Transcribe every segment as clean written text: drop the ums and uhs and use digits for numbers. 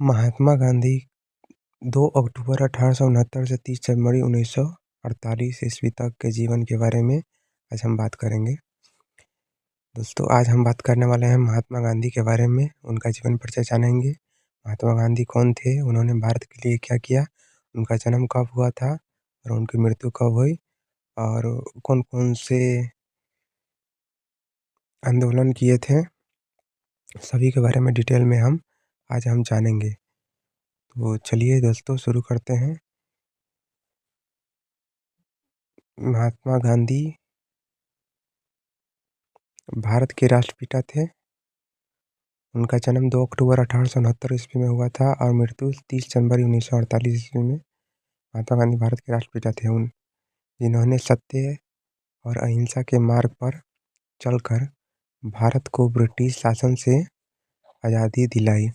महात्मा गांधी 2 अक्टूबर 1869 से 30 जनवरी 1948 ईस्वी तक के जीवन के बारे में आज हम बात करेंगे। दोस्तों, आज हम बात करने वाले हैं महात्मा गांधी के बारे में। उनका जीवन परिचय जानेंगे। महात्मा गांधी कौन थे, उन्होंने भारत के लिए क्या किया, उनका जन्म कब हुआ था और उनकी मृत्यु कब हुई, और कौन-कौन से आंदोलन किए थे, सभी के बारे में डिटेल में आज हम जानेंगे। तो चलिए दोस्तों, शुरू करते हैं। महात्मा गांधी भारत के राष्ट्रपिता थे। उनका जन्म 2 अक्टूबर 1869 ईस्वी में हुआ था और मृत्यु 30 जनवरी 1948 ईस्वी में। महात्मा गांधी भारत के राष्ट्रपिता थे, जिन्होंने सत्य और अहिंसा के मार्ग पर चलकर भारत को ब्रिटिश शासन से आज़ादी दिलाई।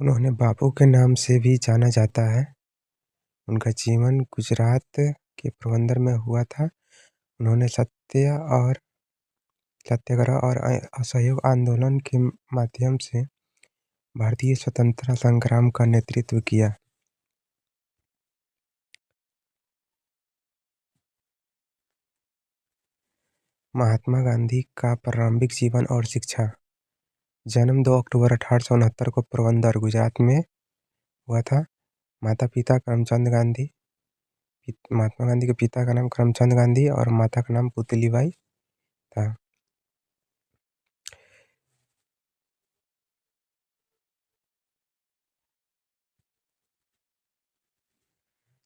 उन्होंने बापू के नाम से भी जाना जाता है। उनका जीवन गुजरात के पोरबंदर में हुआ था। उन्होंने सत्याग्रह और असहयोग आंदोलन के माध्यम से भारतीय स्वतंत्रता संग्राम का नेतृत्व किया। महात्मा गांधी का प्रारंभिक जीवन और शिक्षा। जन्म 2 अक्टूबर 1869 को पोरबंदर, गुजरात में हुआ था। माता-पिता करमचंद गांधी। महात्मा गांधी के पिता का नाम करमचंद गांधी और माता का नाम पुतलीबाई था।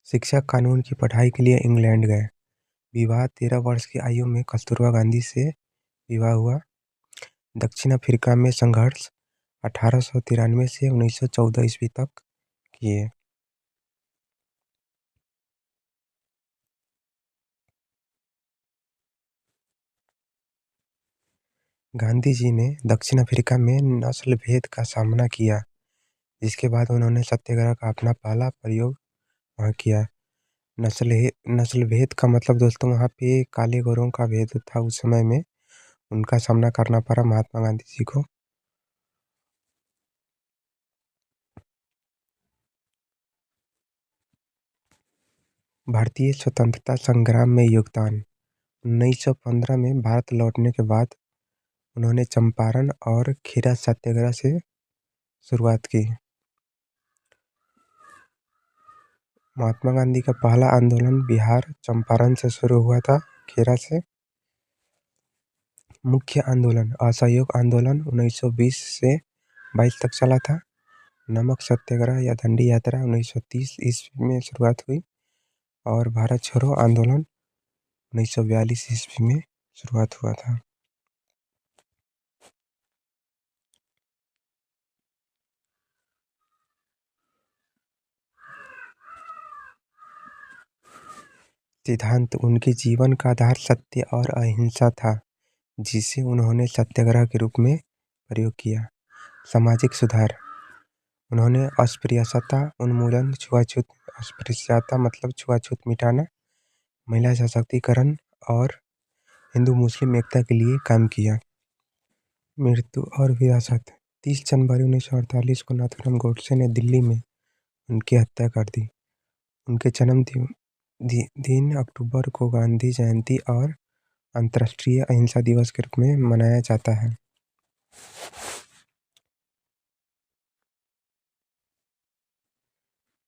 शिक्षा कानून की पढ़ाई के लिए इंग्लैंड गए। विवाह 13 वर्ष की आयु में कस्तूरबा गांधी से विवाह हुआ। दक्षिण अफ्रीका में संघर्ष 1893 से 1914 ईस्वी तक किए। गांधी जी ने दक्षिण अफ्रीका में नस्ल भेद का सामना किया, जिसके बाद उन्होंने सत्याग्रह का अपना पहला प्रयोग वहाँ किया। नस्ल भेद का मतलब दोस्तों, वहाँ पे काले गोरों का भेद था उस समय में, उनका सामना करना पड़ा महात्मा गांधी जी को। भारतीय स्वतंत्रता संग्राम में योगदान। 1915 में भारत लौटने के बाद उन्होंने चंपारण और खेड़ा सत्याग्रह से शुरुआत की। महात्मा गांधी का पहला आंदोलन बिहार चंपारण से शुरू हुआ था, खेड़ा से। मुख्य आंदोलन असहयोग आंदोलन 1920 से 22 तक चला था। नमक सत्याग्रह या दांडी यात्रा 1930 ईस्वी में शुरुआत हुई और भारत छोड़ो आंदोलन 1942 ईस्वी में शुरुआत हुआ था। सिद्धांत। उनके जीवन का आधार सत्य और अहिंसा था, जिसे उन्होंने सत्याग्रह के रूप में प्रयोग किया। सामाजिक सुधार। उन्होंने अस्पृश्यता उन्मूलन, अस्पृश्यता मतलब छुआछूत मिटाना, महिला सशक्तिकरण और हिंदू मुस्लिम एकता के लिए काम किया। मृत्यु और विरासत। 30 जनवरी 1948 को नाथूराम गोडसे ने दिल्ली में उनकी हत्या कर दी। उनके जन्मदिन 3 अक्टूबर को गांधी जयंती और अंतर्राष्ट्रीय अहिंसा दिवस के रूप में मनाया जाता है।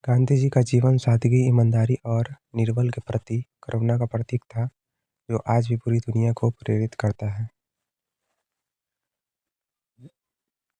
गांधी जी का जीवन सादगी, ईमानदारी और निर्बल के प्रति करुणा का प्रतीक था, जो आज भी पूरी दुनिया को प्रेरित करता है।